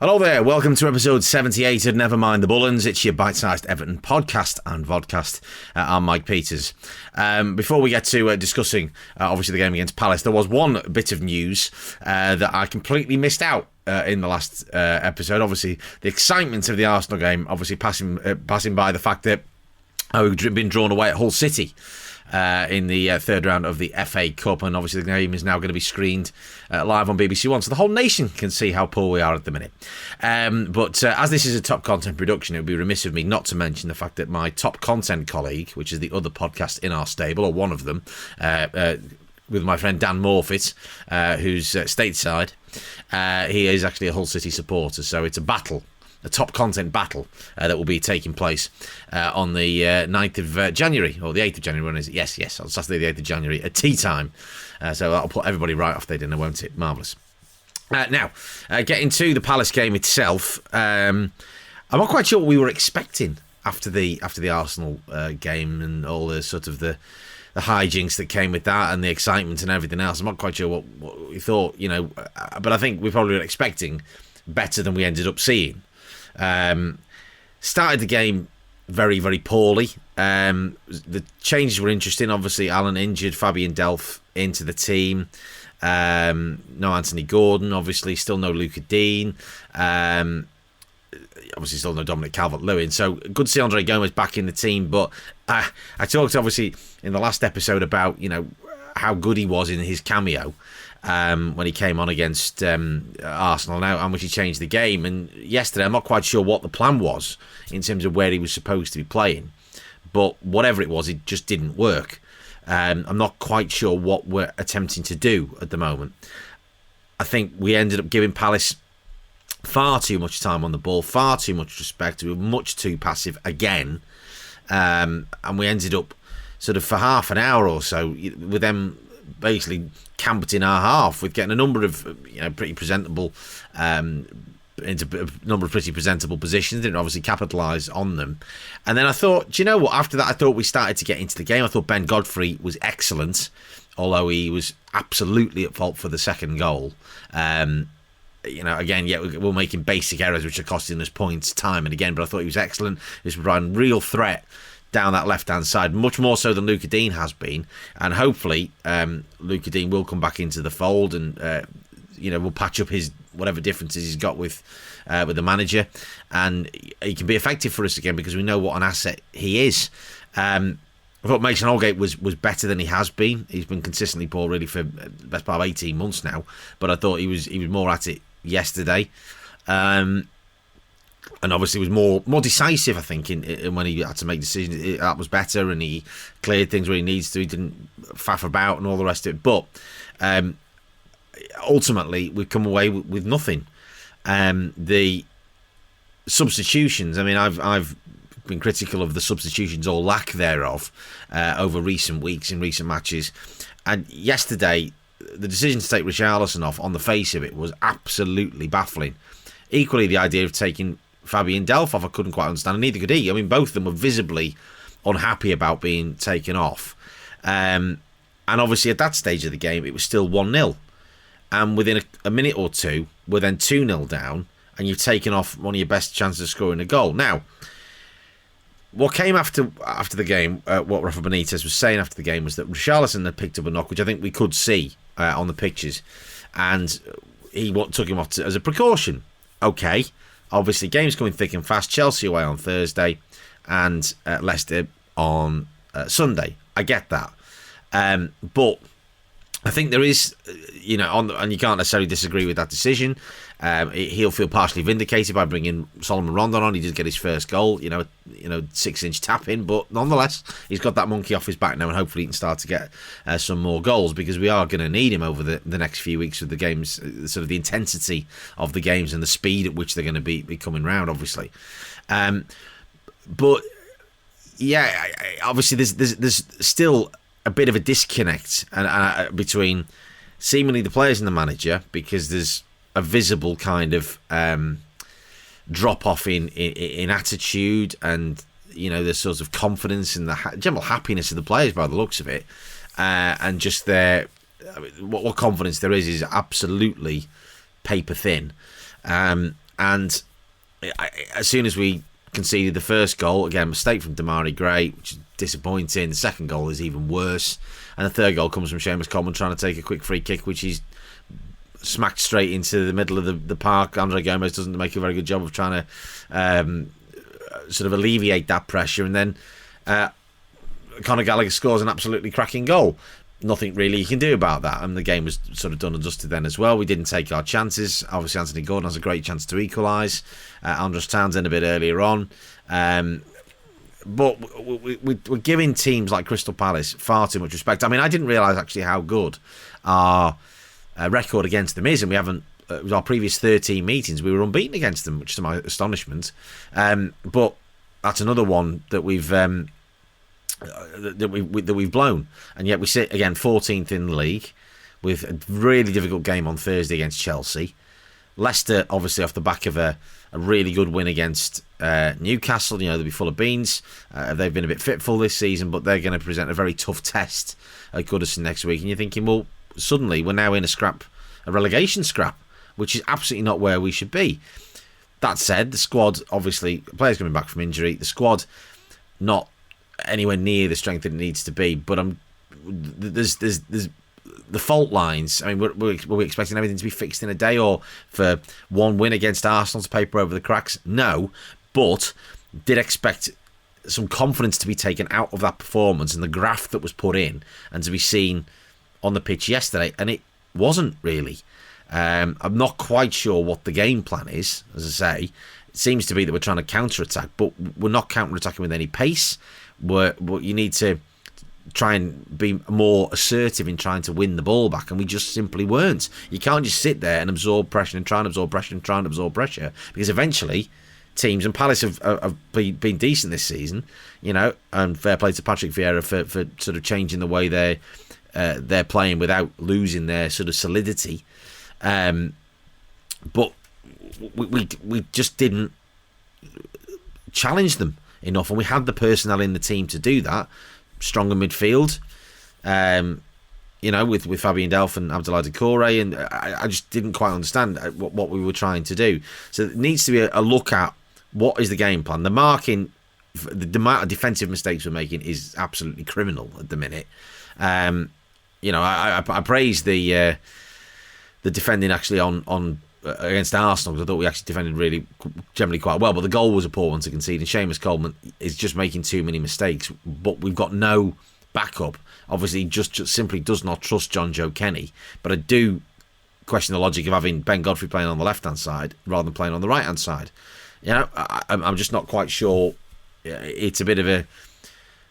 Hello there, welcome to episode 78 of Never Mind the Bullens. It's your bite-sized Everton podcast and vodcast. I'm Mike Peters. Before we get to discussing, obviously, the game against Palace, there was one bit of news that I completely missed out in the last episode. Obviously, the excitement of the Arsenal game, obviously passing by the fact that we've been drawn away at Hull City in the third round of the FA Cup, and obviously the game is now going to be screened live on BBC One, so the whole nation can see how poor we are at the minute. But as this is a top content production, it would be remiss of me not to mention the fact that my top content colleague, which is the other podcast in our stable, or one of them, with my friend Dan Morfitt, who's stateside, he is actually a Hull City supporter, so it's a battle. A top content battle that will be taking place on the 9th of January, or the 8th of January, when is it? Yes, on Saturday the 8th of January at tea time. So that'll put everybody right off their dinner, won't it? Marvellous. Now, getting to the Palace game itself, I'm not quite sure what we were expecting after the Arsenal game and all the sort of the hijinks that came with that and the excitement and everything else. I'm not quite sure what we thought, but I think we probably were expecting better than we ended up seeing. Started the game very, very poorly. The changes were interesting. Obviously, Alan injured, Fabian Delph into the team. No Anthony Gordon, obviously, still no Luca Dean. Obviously, still no Dominic Calvert-Lewin. So good to see Andre Gomez back in the team. But I talked, obviously, in the last episode about, how good he was in his cameo. When he came on against Arsenal now, and which he changed the game. And yesterday, I'm not quite sure what the plan was in terms of where he was supposed to be playing. But whatever it was, it just didn't work. I'm not quite sure what we're attempting to do at the moment. I think we ended up giving Palace far too much time on the ball, far too much respect. We were much too passive again. And we ended up sort of for half an hour or so with them basically camped in our half, with getting a number of pretty presentable into a number of pretty presentable positions. Didn't obviously capitalise on them. And then I thought, do you know what? After that, I thought we started to get into the game. I thought Ben Godfrey was excellent, although he was absolutely at fault for the second goal. Again, we're making basic errors which are costing us points time and again. But I thought he was excellent. He was providing real threat down that left-hand side, much more so than Luca Dean has been. And hopefully Luca Dean will come back into the fold and, will patch up his whatever differences he's got with the manager. And he can be effective for us again because we know what an asset he is. I thought Mason Holgate was better than he has been. He's been consistently poor really for the best part of 18 months now. But I thought he was more at it yesterday. And obviously was more decisive, I think, in when he had to make decisions. That was better, and he cleared things where he needs to. He didn't faff about and all the rest of it. But ultimately, we've come away with nothing. The substitutions, I mean, I've been critical of the substitutions or lack thereof over recent weeks in recent matches. And yesterday, the decision to take Richarlison off, on the face of it, was absolutely baffling. Equally, the idea of taking Fabian Delph off, I couldn't quite understand, and neither could he. I mean, both of them were visibly unhappy about being taken off. And obviously, at that stage of the game, it was still 1-0. And within a minute or two, we're then 2-0 down, and you've taken off one of your best chances of scoring a goal. Now, what came after the game, what Rafa Benitez was saying after the game, was that Richarlison had picked up a knock, which I think we could see on the pictures, and he took him off as a precaution. Okay, obviously, game's coming thick and fast. Chelsea away on Thursday and Leicester on Sunday. I get that. But I think there is, and you can't necessarily disagree with that decision. He'll feel partially vindicated by bringing Solomon Rondon on. He did get his first goal, 6-inch tap in, but nonetheless, he's got that monkey off his back now, and hopefully he can start to get some more goals, because we are going to need him over the next few weeks with the games, sort of the intensity of the games and the speed at which they're going to be coming round, obviously. But yeah, obviously there's still a bit of a disconnect between seemingly the players and the manager, because there's a visible kind of drop off in attitude, and the sort of confidence and the general happiness of the players by the looks of it, and just what confidence there is absolutely paper thin. And And as soon as we conceded the first goal, again, mistake from Damari Gray, which is disappointing. The second goal is even worse. And the third goal comes from Seamus Coleman trying to take a quick free kick, which he's smacked straight into the middle of the park. Andre Gomez doesn't make a very good job of trying to sort of alleviate that pressure. And then Conor Gallagher scores an absolutely cracking goal. Nothing really you can do about that, and the game was sort of done and dusted then as well. We didn't take our chances. Obviously, Anthony Gordon has a great chance to equalise. Andros Townsend a bit earlier on. But we're giving teams like Crystal Palace far too much respect. I mean, I didn't realise actually how good our record against them is, and we haven't. It was our previous 13 meetings, we were unbeaten against them, which to my astonishment. But that's another one that we've blown, and yet we sit again 14th in the league with a really difficult game on Thursday against Chelsea. Leicester, obviously, off the back of a really good win against Newcastle. You know, they'll be full of beans. They've been a bit fitful this season, but they're going to present a very tough test at Goodison next week. And you're thinking, well, suddenly we're now in a relegation scrap, which is absolutely not where we should be. That said, the squad, obviously, players coming back from injury, the squad not anywhere near the strength that it needs to be, but there's the fault lines. I mean, were we expecting everything to be fixed in a day, or for one win against Arsenal to paper over the cracks? No, but did expect some confidence to be taken out of that performance and the graft that was put in, and to be seen on the pitch yesterday, and it wasn't really. I'm not quite sure what the game plan is. As I say, it seems to be that we're trying to counter-attack, but we're not counter-attacking with any pace. You need to try and be more assertive in trying to win the ball back, and we just simply weren't. You can't just sit there and absorb pressure and try and absorb pressure and try and absorb pressure, because eventually teams, and Palace have been decent this season, you know, and fair play to Patrick Vieira for sort of changing the way they're playing without losing their sort of solidity. But we just didn't challenge them enough, and we had the personnel in the team to do that. Stronger midfield, you know, with Fabian Delph and Abdoulaye Doucouré, and I just didn't quite understand what we were trying to do. So it needs to be a look at what is the game plan. The marking, the amount of defensive mistakes we're making is absolutely criminal at the minute. You know, I praise the defending actually on against Arsenal, because I thought we actually defended generally quite well, but the goal was a poor one to concede, and Seamus Coleman is just making too many mistakes, but we've got no backup. Obviously, he just simply does not trust John Joe Kenny, but I do question the logic of having Ben Godfrey playing on the left-hand side rather than playing on the right-hand side. You know, I'm just not quite sure. It's a bit of a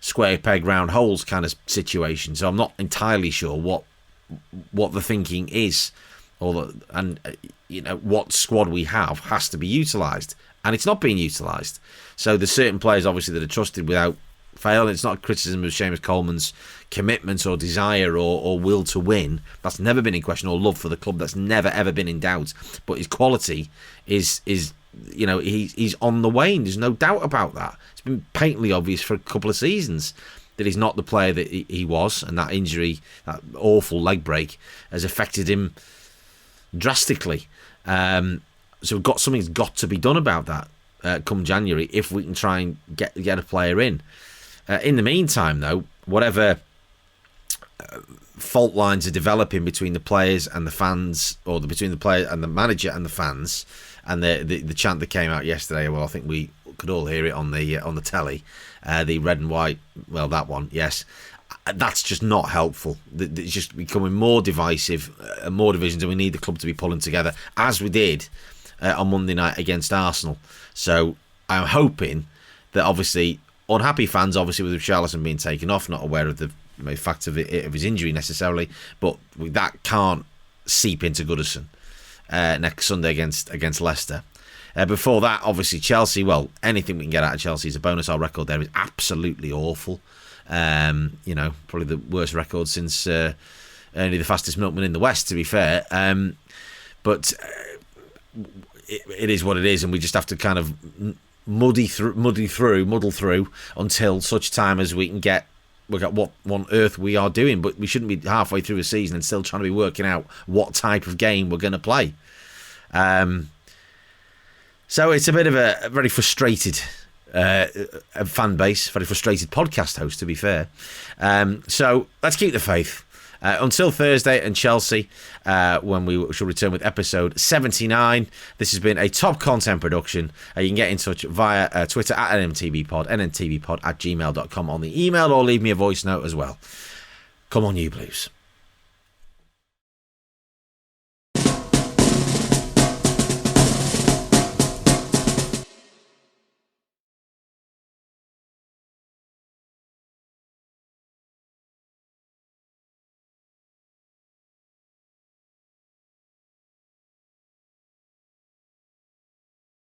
square peg, round holes kind of situation, so I'm not entirely sure what the thinking is, and you know, what squad we have has to be utilised, and it's not being utilised. So there's certain players obviously that are trusted without fail, and it's not a criticism of Seamus Coleman's commitment or desire or will to win. That's never been in question, or love for the club. That's never ever been in doubt. But his quality is you know, he's on the wane. There's no doubt about that. It's been patently obvious for a couple of seasons that he's not the player that he was, and that injury, that awful leg break, has affected him drastically. So something's got to be done about that come January, if we can try and get a player in. In the meantime, though, whatever fault lines are developing between the players and the fans, or between the player and the manager and the fans, and the chant that came out yesterday, well, I think we could all hear it on the telly, the red and white, well, that one, yes. That's just not helpful. It's just becoming more divisive, more divisions, and we need the club to be pulling together, as we did on Monday night against Arsenal. So I'm hoping that, obviously, unhappy fans, obviously, with Richarlison being taken off, not aware of the fact of his injury necessarily, but that can't seep into Goodison next Sunday against Leicester. Before that, obviously, Chelsea, well, anything we can get out of Chelsea is a bonus. Our record there is absolutely awful. You know, probably the worst record since only the fastest milkman in the West, to be fair. But it is what it is, and we just have to kind of muddle through until such time as we can look at what on earth we are doing. But we shouldn't be halfway through a season and still trying to be working out what type of game we're going to play. So it's a bit of a very frustrated fan base, very frustrated podcast host, to be fair. So let's keep the faith. Until Thursday and Chelsea, when we shall return with episode 79. This has been a top content production. You can get in touch via Twitter at NMTVpod, nntvpod@gmail.com on the email, or leave me a voice note as well. Come on, you Blues.